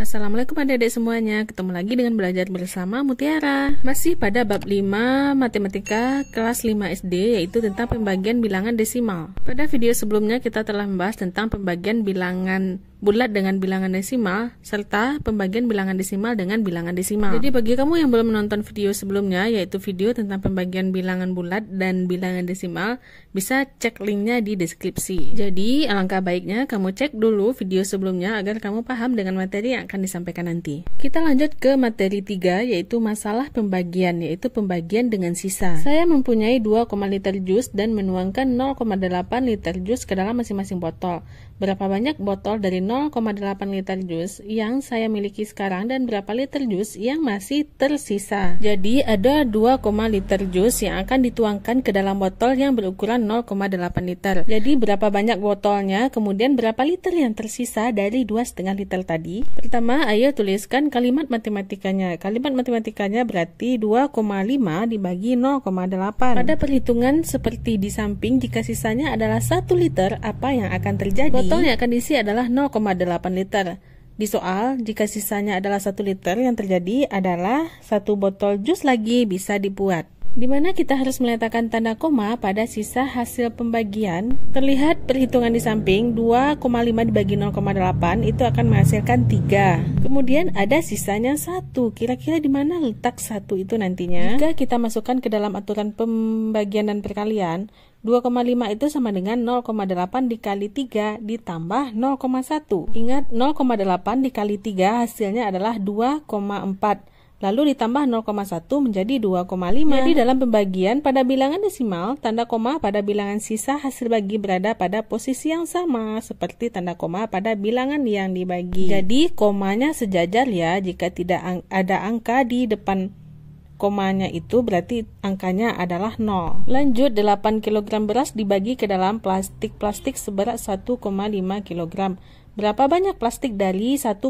Assalamualaikum adik-adik semuanya, ketemu lagi dengan belajar bersama Mutiara. Masih pada bab 5 Matematika kelas 5 SD, yaitu tentang pembagian bilangan desimal. Pada video sebelumnya kita telah membahas tentang pembagian bilangan bulat dengan bilangan desimal, serta pembagian bilangan desimal dengan bilangan desimal. Jadi bagi kamu yang belum menonton video sebelumnya, yaitu video tentang pembagian bilangan bulat dan bilangan desimal, bisa cek linknya di deskripsi. Jadi alangkah baiknya kamu cek dulu video sebelumnya agar kamu paham dengan materi yang akan disampaikan nanti. Kita lanjut ke materi 3, yaitu masalah pembagian, yaitu pembagian dengan sisa. Saya mempunyai 2, liter jus dan menuangkan 0,8 liter jus ke dalam masing-masing botol. Berapa banyak botol dari 0,8 liter jus yang saya miliki sekarang dan berapa liter jus yang masih tersisa? Jadi ada 2, liter jus yang akan dituangkan ke dalam botol yang berukuran 0,8 liter. Jadi berapa banyak botolnya, kemudian berapa liter yang tersisa dari 2,5 liter tadi? Pertama, ayo tuliskan kalimat matematikanya. Kalimat matematikanya berarti 2,5 dibagi 0,8. Pada perhitungan seperti di samping, jika sisanya adalah 1 liter, apa yang akan terjadi? Botol yang akan diisi adalah 0,8 liter. Di soal, jika sisanya adalah 1 liter, yang terjadi adalah 1 botol jus lagi bisa dibuat. Di mana kita harus meletakkan tanda koma pada sisa hasil pembagian. Terlihat perhitungan di samping, 2,5 dibagi 0,8 itu akan menghasilkan 3. Kemudian ada sisanya 1. Kira-kira di mana letak 1 itu nantinya? Jika kita masukkan ke dalam aturan pembagian dan perkalian, 2,5 itu sama dengan 0,8 dikali 3 ditambah 0,1. Ingat, 0,8 dikali 3 hasilnya adalah 2,4. Lalu ditambah 0,1 menjadi 2,5. Jadi dalam pembagian pada bilangan desimal, tanda koma pada bilangan sisa hasil bagi berada pada posisi yang sama seperti tanda koma pada bilangan yang dibagi. Jadi komanya sejajar ya, jika tidak ada angka di depan komanya itu berarti angkanya adalah 0. Lanjut, 8 kg beras dibagi ke dalam plastik seberat 1,5 kg. Berapa banyak plastik dari 1,5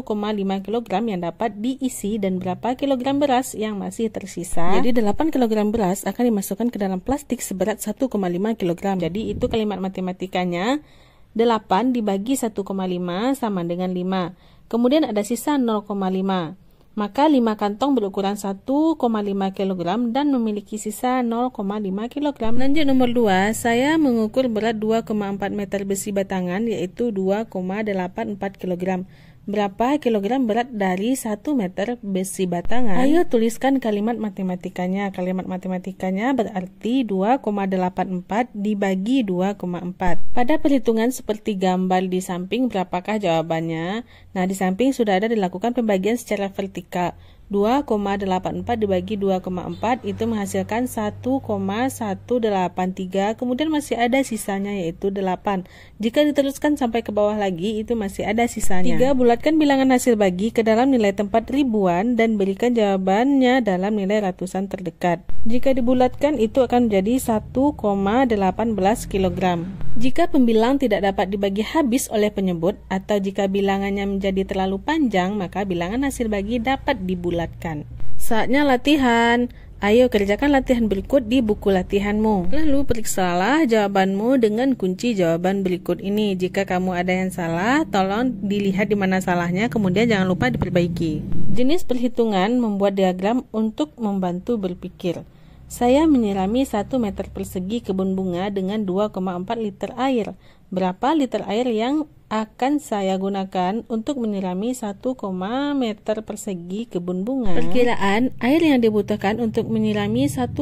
kg yang dapat diisi dan berapa kilogram beras yang masih tersisa? Jadi 8 kg beras akan dimasukkan ke dalam plastik seberat 1,5 kg. Jadi itu kalimat matematikanya, 8 dibagi 1,5 sama dengan 5. Kemudian ada sisa 0,5. Maka 5 kantong berukuran 1,5 kg dan memiliki sisa 0,5 kg. Lanjut nomor 2, saya mengukur berat 2,4 meter besi batangan, yaitu 2,84 kg. Berapa kilogram berat dari 1 meter besi batangan? Ayo tuliskan kalimat matematikanya. Kalimat matematikanya berarti 2,84 dibagi 2,4. Pada perhitungan seperti gambar di samping, berapakah jawabannya? Nah, di samping sudah ada dilakukan pembagian secara vertikal. 2,84 dibagi 2,4 itu menghasilkan 1,183. Kemudian masih ada sisanya yaitu 8. Jika diteruskan sampai ke bawah lagi, itu masih ada sisanya. 3. Bulatkan bilangan hasil bagi ke dalam nilai tempat ribuan dan berikan jawabannya dalam nilai ratusan terdekat. Jika dibulatkan, itu akan menjadi 1,18 kg. Jika pembilang tidak dapat dibagi habis oleh penyebut atau jika bilangannya menjadi terlalu panjang, maka bilangan hasil bagi dapat dibulatkan. Saatnya latihan. Ayo kerjakan latihan berikut di buku latihanmu. Lalu periksalah jawabanmu dengan kunci jawaban berikut ini. Jika kamu ada yang salah, tolong dilihat di mana salahnya, kemudian jangan lupa diperbaiki. Jenis perhitungan membuat diagram untuk membantu berpikir. Saya menyirami 1 meter persegi kebun bunga dengan 2,4 liter air. Berapa liter air yang akan saya gunakan untuk menyirami 1, meter persegi kebun bunga? Perkiraan air yang dibutuhkan untuk menyirami 1,5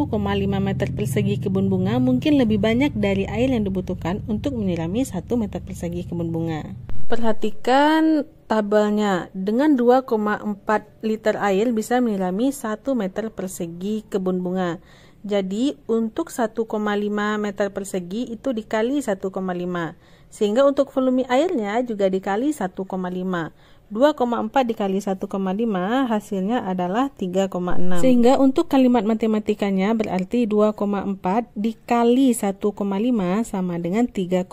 meter persegi kebun bunga mungkin lebih banyak dari air yang dibutuhkan untuk menyirami 1 meter persegi kebun bunga. Perhatikan tabelnya. Dengan 2,4 liter air bisa menyirami 1 meter persegi kebun bunga. Jadi untuk 1,5 meter persegi itu dikali 1,5. Sehingga untuk volume airnya juga dikali 1,5. 2,4 dikali 1,5 hasilnya adalah 3,6. Sehingga untuk kalimat matematikanya berarti 2,4 dikali 1,5 sama dengan 3,6.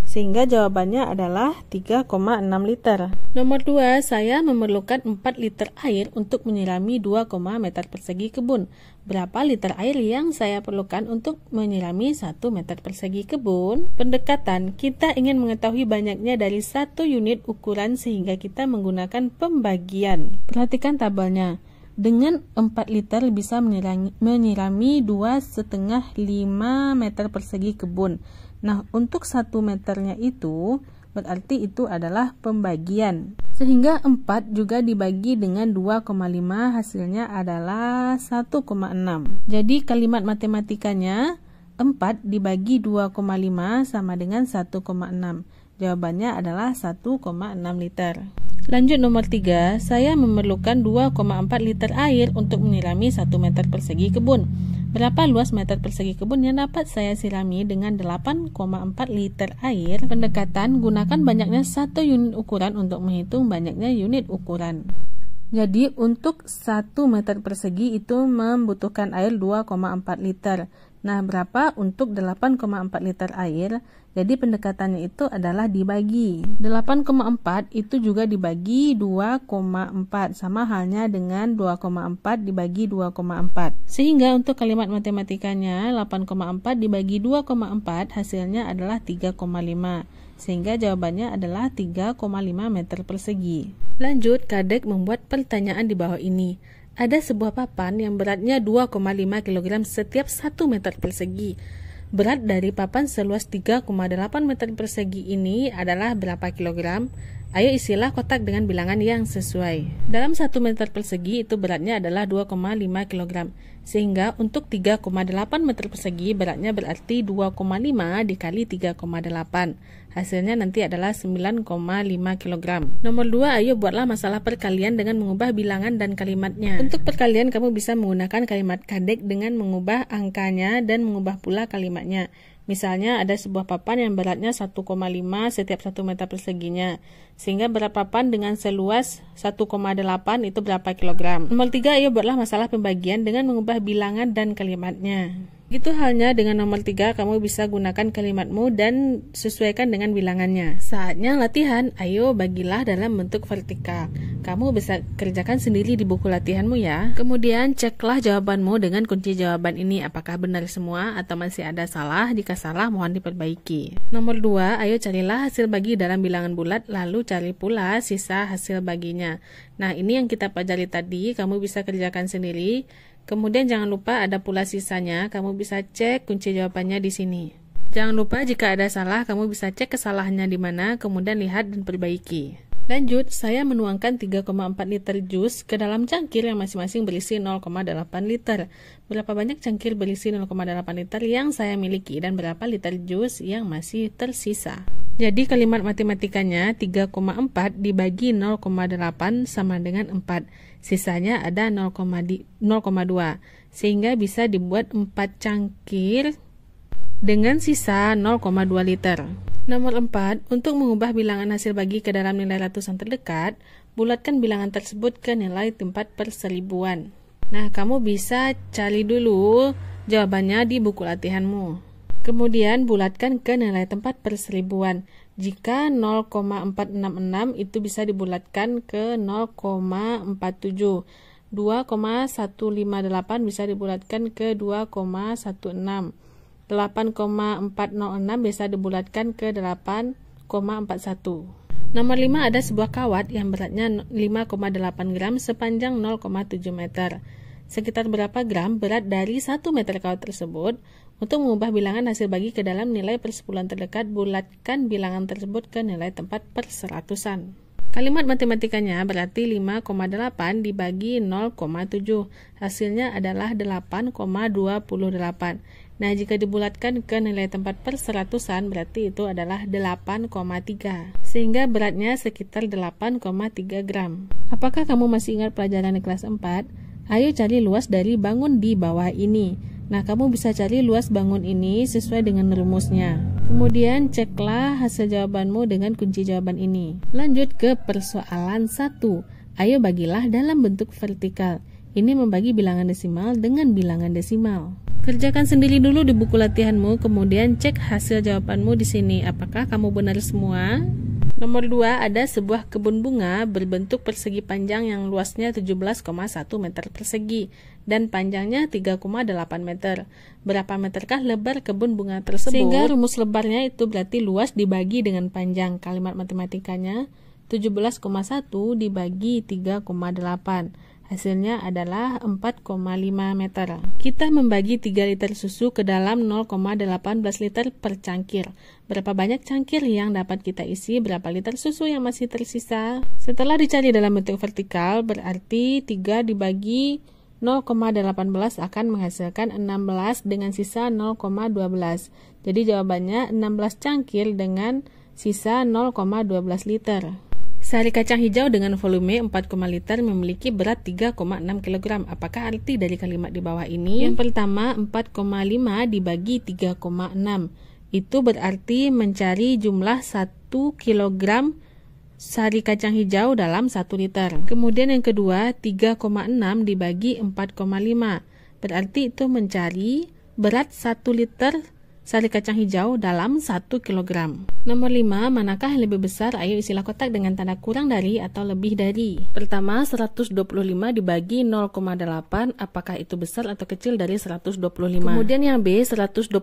Sehingga jawabannya adalah 3,6 liter. Nomor 2, saya memerlukan 4 liter air untuk menyirami 2, meter persegi kebun. Berapa liter air yang saya perlukan untuk menyirami 1 meter persegi kebun? Pendekatan, kita ingin mengetahui banyaknya dari 1 unit ukuran sehingga kita menggunakan pembagian. Perhatikan tabelnya. Dengan 4 liter bisa menyirami 2,5 meter persegi kebun. Nah, untuk 1 meternya itu berarti itu adalah pembagian. Sehingga 4 juga dibagi dengan 2,5 hasilnya adalah 1,6. Jadi kalimat matematikanya 4 dibagi 2,5 sama dengan 1,6. Jawabannya adalah 1,6 liter. Lanjut nomor 3, saya memerlukan 2,4 liter air untuk menyirami 1 meter persegi kebun. Berapa luas meter persegi kebun yang dapat saya sirami dengan 8,4 liter air? Pendekatan, gunakan banyaknya 1 unit ukuran untuk menghitung banyaknya unit ukuran. Jadi untuk 1 meter persegi itu membutuhkan air 2,4 liter. Nah, berapa untuk 8,4 liter air? Jadi pendekatannya itu adalah dibagi. 8,4 itu juga dibagi 2,4, sama halnya dengan 2,4 dibagi 2,4. Sehingga untuk kalimat matematikanya 8,4 dibagi 2,4 hasilnya adalah 3,5. Sehingga jawabannya adalah 3,5 meter persegi. Lanjut, Kadek membuat pertanyaan di bawah ini. Ada sebuah papan yang beratnya 2,5 kg setiap 1 meter persegi. Berat dari papan seluas 3,8 meter persegi ini adalah berapa kilogram? Ayo isilah kotak dengan bilangan yang sesuai. Dalam 1 meter persegi itu beratnya adalah 2,5 kg. Sehingga untuk 3,8 meter persegi beratnya berarti 2,5 dikali 3,8. Hasilnya nanti adalah 9,5 kg. Nomor 2, ayo buatlah masalah perkalian dengan mengubah bilangan dan kalimatnya. Untuk perkalian kamu bisa menggunakan kalimat Kadek dengan mengubah angkanya dan mengubah pula kalimatnya. Misalnya ada sebuah papan yang beratnya 1,5 setiap 1 meter perseginya. Sehingga berat papan dengan seluas 1,8 itu berapa kilogram. Nomor 3, ayo buatlah masalah pembagian dengan mengubah bilangan dan kalimatnya. Gitu halnya dengan nomor 3, kamu bisa gunakan kalimatmu dan sesuaikan dengan bilangannya. Saatnya latihan, ayo bagilah dalam bentuk vertikal. Kamu bisa kerjakan sendiri di buku latihanmu ya. Kemudian ceklah jawabanmu dengan kunci jawaban ini, apakah benar semua atau masih ada salah. Jika salah mohon diperbaiki. Nomor 2, ayo carilah hasil bagi dalam bilangan bulat, lalu cari pula sisa hasil baginya. Nah, ini yang kita pelajari tadi, kamu bisa kerjakan sendiri. Kemudian jangan lupa ada pula sisanya, kamu bisa cek kunci jawabannya di sini. Jangan lupa jika ada salah, kamu bisa cek kesalahannya di mana, kemudian lihat dan perbaiki. Lanjut, saya menuangkan 3,4 liter jus ke dalam cangkir yang masing-masing berisi 0,8 liter. Berapa banyak cangkir berisi 0,8 liter yang saya miliki dan berapa liter jus yang masih tersisa? Jadi kalimat matematikanya 3,4 dibagi 0,8 sama dengan 4. Sisanya ada 0,2. Sehingga bisa dibuat 4 cangkir dengan sisa 0,2 liter. Nomor 4, untuk mengubah bilangan hasil bagi ke dalam nilai ratusan terdekat, bulatkan bilangan tersebut ke nilai tempat per seribuan. Nah, kamu bisa cari dulu jawabannya di buku latihanmu. Kemudian bulatkan ke nilai tempat per seribuan. Jika 0,466 itu bisa dibulatkan ke 0,47. 2,158 bisa dibulatkan ke 2,16. 8,406 bisa dibulatkan ke 8,41. Nomor 5, ada sebuah kawat yang beratnya 5,8 gram sepanjang 0,7 meter. Sekitar berapa gram berat dari 1 meter kawat tersebut? Untuk mengubah bilangan hasil bagi ke dalam nilai persepuluhan terdekat, bulatkan bilangan tersebut ke nilai tempat per seratusan. Kalimat matematikanya berarti 5,8 dibagi 0,7. Hasilnya adalah 8,28. Nah, jika dibulatkan ke nilai tempat per seratusan berarti itu adalah 8,3. Sehingga beratnya sekitar 8,3 gram. Apakah kamu masih ingat pelajaran di kelas 4? Ayo cari luas dari bangun di bawah ini. Nah, kamu bisa cari luas bangun ini sesuai dengan rumusnya. Kemudian ceklah hasil jawabanmu dengan kunci jawaban ini. Lanjut ke persoalan 1. Ayo bagilah dalam bentuk vertikal. Ini membagi bilangan desimal dengan bilangan desimal. Kerjakan sendiri dulu di buku latihanmu, kemudian cek hasil jawabanmu di sini. Apakah kamu benar semua? Nomor 2, ada sebuah kebun bunga berbentuk persegi panjang yang luasnya 17,1 meter persegi dan panjangnya 3,8 meter. Berapa meterkah lebar kebun bunga tersebut? Sehingga rumus lebarnya itu berarti luas dibagi dengan panjang. Kalimat matematikanya 17,1 dibagi 3,8. Hasilnya adalah 4,5 meter. Kita membagi 3 liter susu ke dalam 0,18 liter per cangkir. Berapa banyak cangkir yang dapat kita isi? Berapa liter susu yang masih tersisa? Setelah dicari dalam bentuk vertikal, berarti 3 dibagi 0,18 akan menghasilkan 16 dengan sisa 0,12. Jadi jawabannya 16 cangkir dengan sisa 0,12 liter. Sari kacang hijau dengan volume 4, liter memiliki berat 3,6 kg. Apakah arti dari kalimat di bawah ini? Yang pertama, 4,5 dibagi 3,6. Itu berarti mencari jumlah 1 kg sari kacang hijau dalam 1 liter. Kemudian yang kedua, 3,6 dibagi 4,5. Berarti itu mencari berat 1 liter sari kacang hijau dalam 1 kg. Nomor 5, manakah yang lebih besar? Ayo isilah kotak dengan tanda kurang dari atau lebih dari. Pertama, 125 dibagi 0,8. Apakah itu besar atau kecil dari 125? Kemudian yang B, 125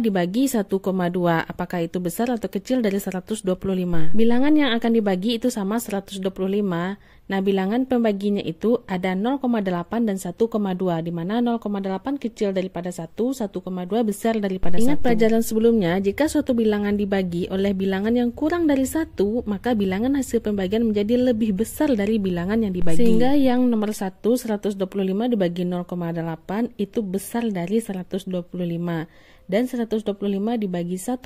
dibagi 1,2. Apakah itu besar atau kecil dari 125? Bilangan yang akan dibagi itu sama 125. Nah, bilangan pembaginya itu ada 0,8 dan 1,2, di mana 0,8 kecil daripada 1, 1,2 besar daripada 1. Ingat pelajaran sebelumnya, jika suatu bilangan dibagi oleh bilangan yang kurang dari 1, maka bilangan hasil pembagian menjadi lebih besar dari bilangan yang dibagi. Sehingga yang nomor 1, 125 dibagi 0,8 itu besar dari 125. Dan 125 dibagi 1,2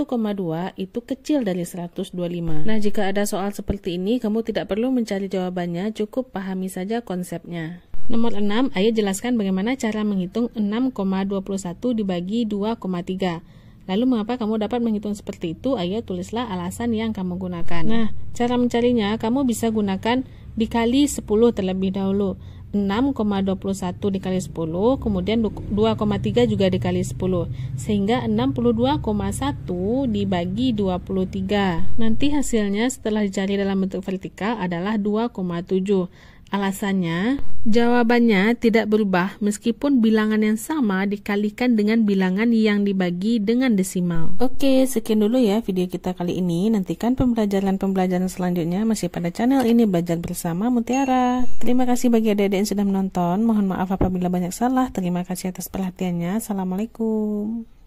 itu kecil dari 125. Nah, jika ada soal seperti ini, kamu tidak perlu mencari jawabannya, cukup pahami saja konsepnya. Nomor 6, ayo jelaskan bagaimana cara menghitung 6,21 dibagi 2,3. Lalu mengapa kamu dapat menghitung seperti itu? Ayo tulislah alasan yang kamu gunakan. Nah, cara mencarinya, kamu bisa gunakan dikali 10 terlebih dahulu. 6,21 dikali 10, kemudian 2,3 juga dikali 10, sehingga 62,1 dibagi 23. Nanti hasilnya setelah dicari dalam bentuk vertikal adalah 2,7. Alasannya, jawabannya tidak berubah meskipun bilangan yang sama dikalikan dengan bilangan yang dibagi dengan desimal. Oke, sekian dulu ya video kita kali ini. Nantikan pembelajaran selanjutnya masih pada channel ini, Belajar Bersama Mutiara. Terima kasih bagi adik-adik yang sudah menonton. Mohon maaf apabila banyak salah. Terima kasih atas perhatiannya. Assalamualaikum.